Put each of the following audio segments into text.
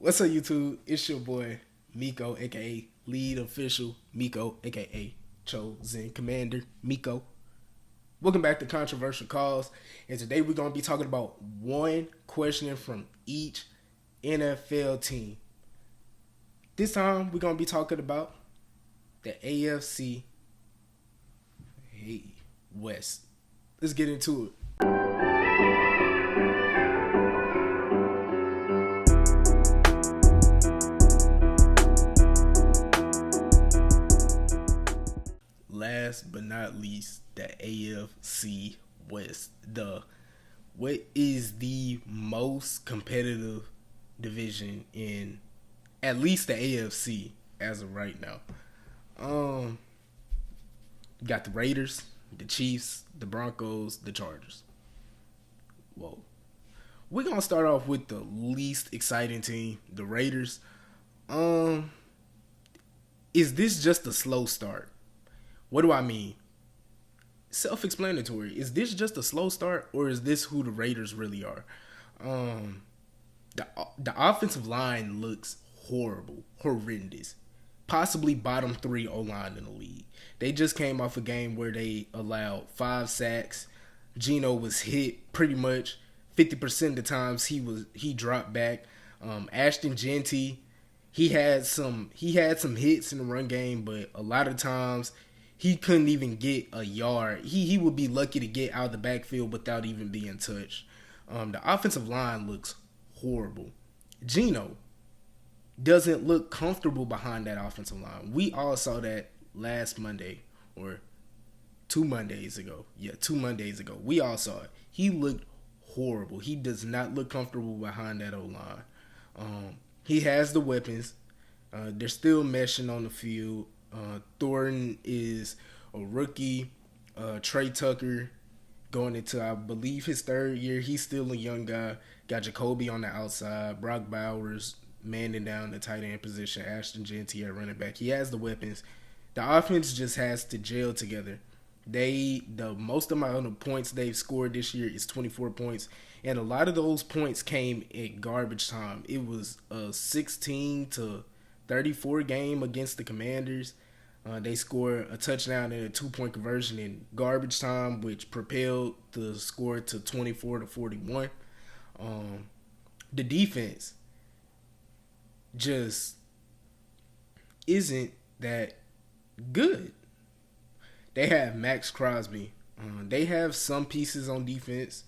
What's up, YouTube? It's your boy Miko, aka Lead Official Miko, aka Chosen Commander Miko. Welcome back to Controversial Calls, and today we're gonna be talking about one question from each NFL team. This time we're gonna be talking about the AFC West. Let's get into it. Last but not least, the AFC West. What is the most competitive division in at least the AFC as of right now? You got the Raiders, the Chiefs, the Broncos, the Chargers. Whoa. We're gonna start off with the least exciting team, the Raiders. Is this just a slow start? What do I mean? Self-explanatory. Is this just a slow start, or is this who the Raiders really are? The offensive line looks horrible, horrendous. Possibly bottom 3 O-line in the league. They just came off a game where they allowed 5 sacks. Geno was hit pretty much 50% of the times he dropped back. Ashton Genty, he had some hits in the run game, but a lot of times he couldn't even get a yard. He would be lucky to get out of the backfield without even being touched. The offensive line looks horrible. Geno doesn't look comfortable behind that offensive line. We all saw that last Monday or 2 Mondays ago. Yeah, 2 Mondays ago. We all saw it. He looked horrible. He does not look comfortable behind that O-line. He has the weapons. They're still meshing on the field. Thornton is a rookie. Trey Tucker going into, I believe, his 3rd year. He's still a young guy. Got Jacoby on the outside. Brock Bowers manning down the tight end position. Ashton Genty at running back. He has the weapons. The offense just has to gel together. The most amount of points they've scored this year is 24 points, and a lot of those points came at garbage time. It was a 16-34 game against the Commanders. They scored a touchdown and a 2-point conversion in garbage time, which propelled the score to 24-41. The defense just isn't that good. They have Max Crosby. They have some pieces on defense.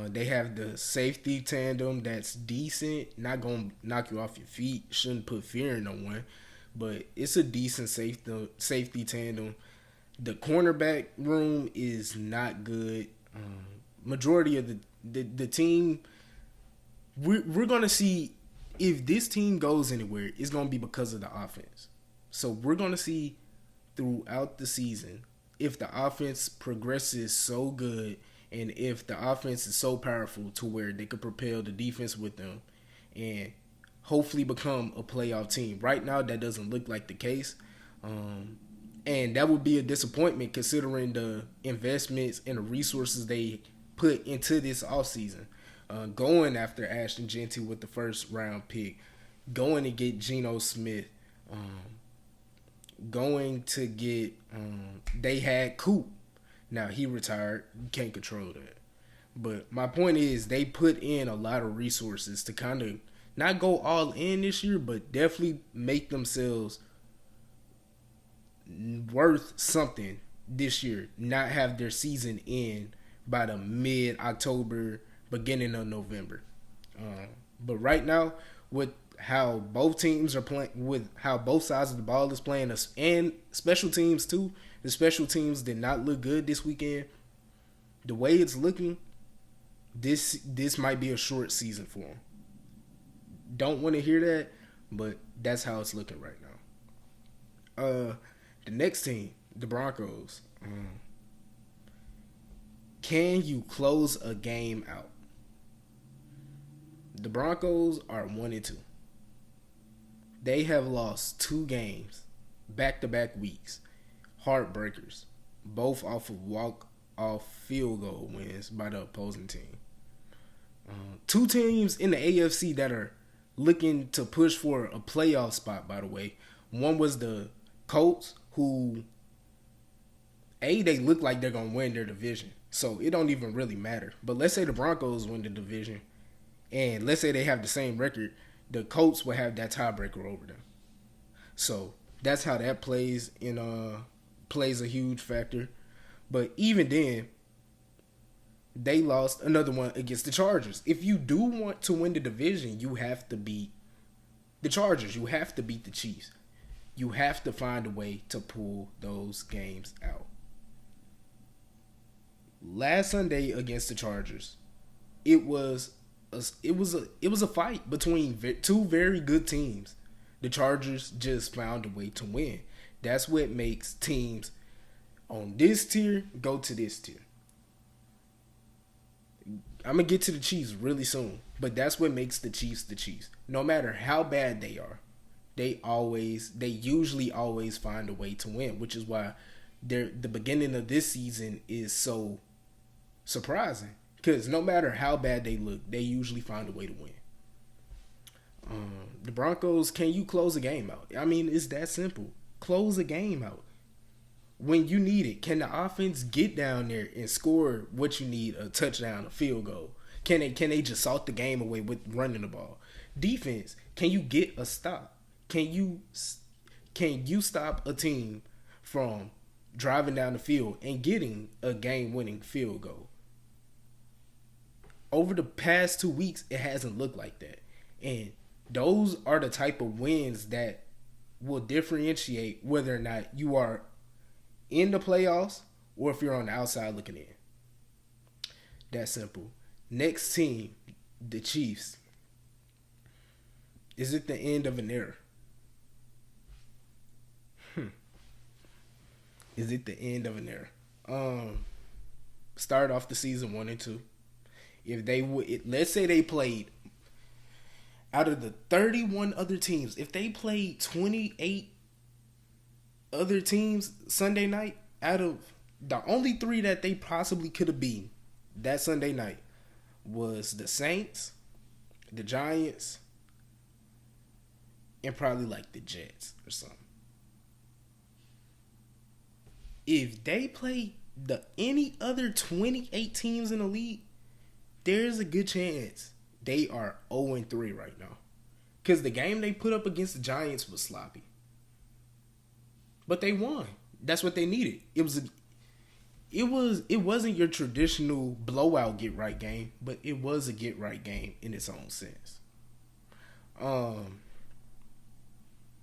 They have the safety tandem that's decent. Not going to knock you off your feet. Shouldn't put fear in no one. But it's a decent safety tandem. The cornerback room is not good. Majority of the team, we're going to see if this team goes anywhere, it's going to be because of the offense. So we're going to see throughout the season if the offense progresses so good and if the offense is so powerful to where they could propel the defense with them and hopefully become a playoff team. Right now, that doesn't look like the case. And that would be a disappointment considering the investments and the resources they put into this offseason. Going after Ashton Genty with the 1st round pick. Going to get Geno Smith. Going to get they had Coop. Now he retired. You can't control that. But my point is they put in a lot of resources to kind of not go all in this year, but definitely make themselves worth something this year. Not have their season end by the mid-October, beginning of November. But right now, with how both teams are playing, with how both sides of the ball is playing, and special teams too. The special teams did not look good this weekend. The way it's looking, this might be a short season for them. Don't want to hear that, but that's how it's looking right now. The next team, the Broncos. Can you close a game out? The Broncos are 1-2. They have lost 2 games, back-to-back weeks. Heartbreakers, both off of walk-off field goal wins by the opposing team. Two teams in the AFC that are looking to push for a playoff spot, by the way. One was the Colts, who, they look like they're going to win their division. So it don't even really matter. But let's say the Broncos win the division, and let's say they have the same record, the Colts will have that tiebreaker over them. So that's how that plays a huge factor. But even then, they lost another one against the Chargers. If you do want to win the division, you have to beat the Chargers. You have to beat the Chiefs. You have to find a way to pull those games out. Last Sunday against the Chargers, it was a fight between two very good teams. The Chargers just found a way to win. That's what makes teams on this tier go to this tier. I'm going to get to the Chiefs really soon, but that's what makes the Chiefs the Chiefs. No matter how bad they are, they usually always find a way to win, which is why the beginning of this season is so surprising, because no matter how bad they look, they usually find a way to win. The Broncos, can you close a game out? I mean, it's that simple. Close a game out when you need it. Can the offense get down there and score what you need, a touchdown, a field goal? Can they just salt the game away with running the ball? Defense, can you get a stop? Can you stop a team from driving down the field and getting a game-winning field goal? Over the past 2 weeks, it hasn't looked like that. And those are the type of wins that will differentiate whether or not you are in the playoffs or if you're on the outside looking in. That simple. Next team, the Chiefs. Is it the end of an era? Is it the end of an era? Start off the season 1-2. If they would, let's say they played out of the 31 other teams, if they played 28 other teams Sunday night, out of the only 3 that they possibly could have beaten that Sunday night was the Saints, the Giants, and probably like the Jets or something. If they play any other 28 teams in the league, there's a good chance they are 0-3 right now. Because the game they put up against the Giants was sloppy. But they won. That's what they needed. It wasn't your traditional blowout get right game, but it was a get right game in its own sense.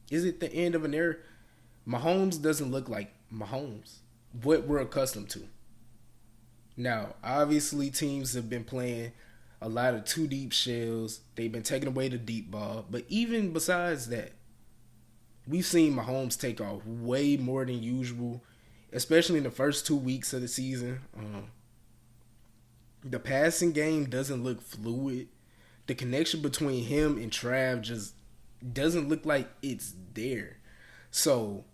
Is it the end of an era? Mahomes doesn't look like Mahomes, what we're accustomed to. Now, obviously, teams have been playing a lot of two deep shells. They've been taking away the deep ball. But even besides that, we've seen Mahomes take off way more than usual, especially in the first 2 weeks of the season. The passing game doesn't look fluid. The connection between him and Trav just doesn't look like it's there. So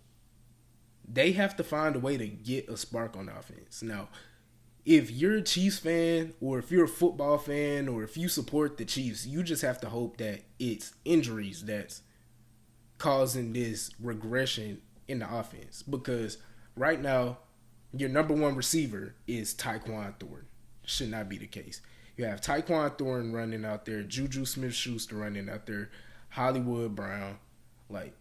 they have to find a way to get a spark on offense. Now, if you're a Chiefs fan, or if you're a football fan, or if you support the Chiefs, you just have to hope that it's injuries that's causing this regression in the offense. Because right now, your number one receiver is Tyquan Thornton. Should not be the case. You have Tyquan Thornton running out there, Juju Smith-Schuster running out there, Hollywood Brown, like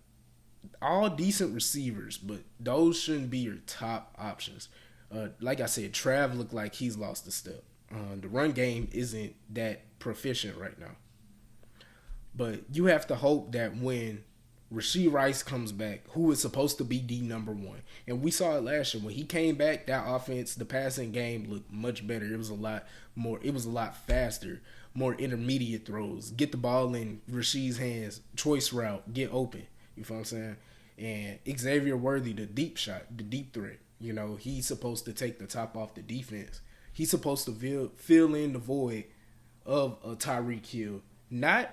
all decent receivers, but those shouldn't be your top options. Like I said, Trav looked like he's lost a step. The run game isn't that proficient right now. But you have to hope that when Rashee Rice comes back, who is supposed to be the number one, and we saw it last year when he came back, that offense, the passing game looked much better. It was a lot more. It was a lot faster, more intermediate throws. Get the ball in Rashee's hands, choice route, get open. You feel what I'm saying? And Xavier Worthy, the deep shot, the deep threat. You know, he's supposed to take the top off the defense. He's supposed to fill in the void of a Tyreek Hill. Not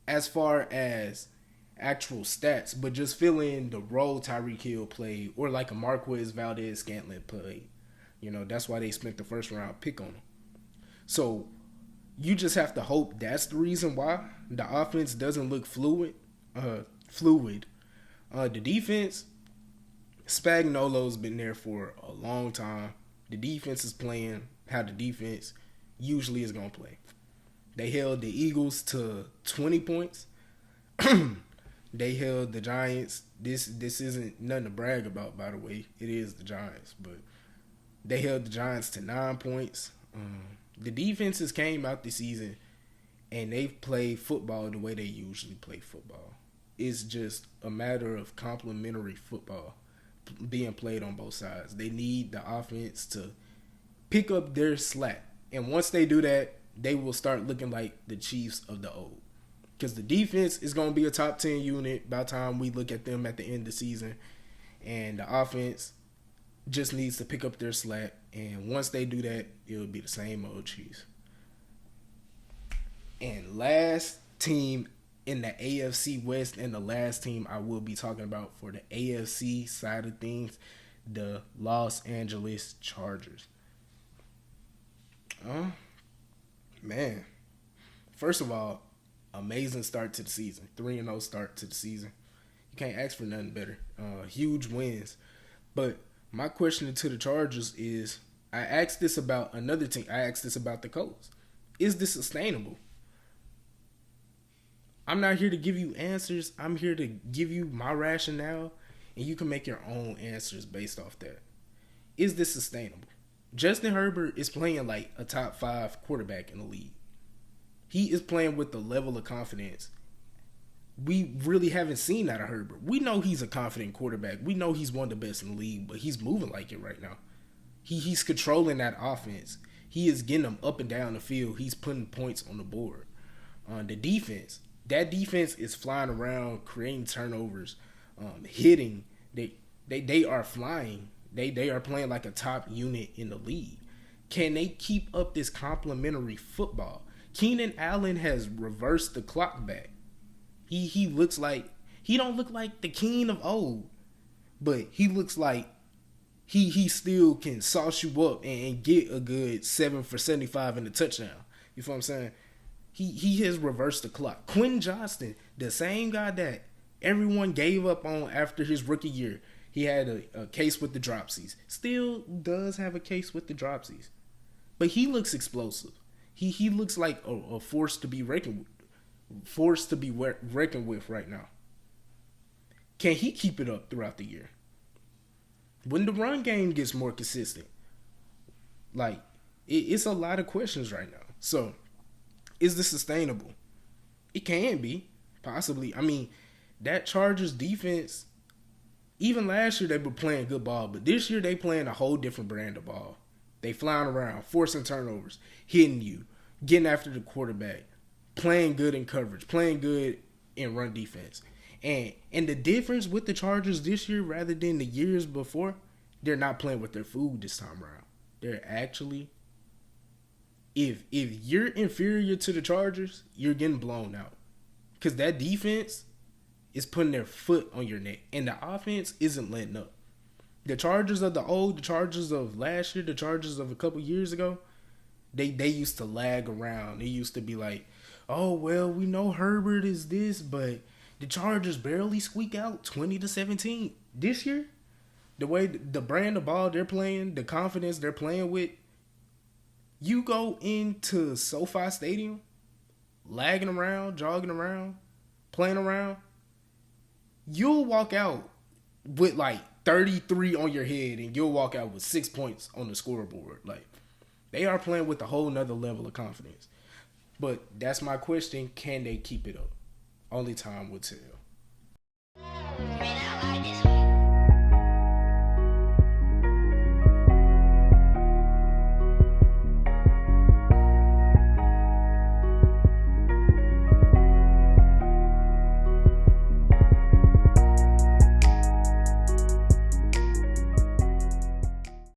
as far as actual stats, but just fill in the role Tyreek Hill played, or like a Marquez Valdez-Scantling played. You know, that's why they spent the first round pick on him. So You just have to hope that's the reason why the offense doesn't look fluid. Fluid. The defense, Spagnuolo's been there for a long time. The defense is playing how the defense usually is gonna play. They held the Eagles to 20 points. They held the Giants. This isn't nothing to brag about, by the way. It is the Giants, but they held the Giants to 9 points. The defenses came out this season and they've played football the way they usually play football. It's just a matter of complementary football being played on both sides. They need the offense to pick up their slack. And once they do that, they will start looking like the Chiefs of the old. Because the defense is going to be a top 10 unit by the time we look at them at the end of the season. And the offense just needs to pick up their slack. And once they do that, it'll be the same old Chiefs. And last team in the AFC West, and the last team I will be talking about for the AFC side of things, the Los Angeles Chargers. Man. First of all, amazing start to the season. 3-0 start to the season. You can't ask for nothing better. Huge wins. But my question to the Chargers is, I asked this about another team. I asked this about the Colts. Is this sustainable? I'm not here to give you answers. I'm here to give you my rationale, and you can make your own answers based off that. Is this sustainable? Justin Herbert is playing like a top 5 quarterback in the league. He is playing with the level of confidence we really haven't seen that of Herbert. We know he's a confident quarterback. We know he's one of the best in the league, but he's moving like it right now. He's controlling that offense. He is getting them up and down the field. He's putting points on the board. The defense, that defense is flying around, creating turnovers, hitting. They are flying. They are playing like a top unit in the league. Can they keep up this complimentary football? Keenan Allen has reversed the clock back. He looks like, he don't look like the Keen of old, but he looks like he still can sauce you up and get a good 7 for 75 in the touchdown. You feel what I'm saying? He has reversed the clock. Quentin Johnston, the same guy that everyone gave up on after his rookie year. He had a case with the dropsies. Still does have a case with the dropsies. But he looks explosive. He looks like a force to be reckoned with right now. Can he keep it up throughout the year? When the run game gets more consistent, like, it's a lot of questions right now. So, is this sustainable? It can be, possibly. I mean, that Chargers defense, even last year they were playing good ball, but this year they playing a whole different brand of ball. They flying around, forcing turnovers, hitting you, getting after the quarterback, playing good in coverage, playing good in run defense. And the difference with the Chargers this year rather than the years before, they're not playing with their food this time around. They're actually, if you're inferior to the Chargers, you're getting blown out. Because that defense is putting their foot on your neck. And the offense isn't letting up. The Chargers of the old, the Chargers of last year, the Chargers of a couple years ago, they used to lag around. They used to be like, oh, well, we know Herbert is this, but the Chargers barely squeak out 20-17. This year, the way the brand of ball they're playing, the confidence they're playing with, you go into SoFi Stadium, lagging around, jogging around, playing around, you'll walk out with like 33 on your head and you'll walk out with 6 points on the scoreboard. Like, they are playing with a whole nother level of confidence. But that's my question. Can they keep it up? Only time will tell.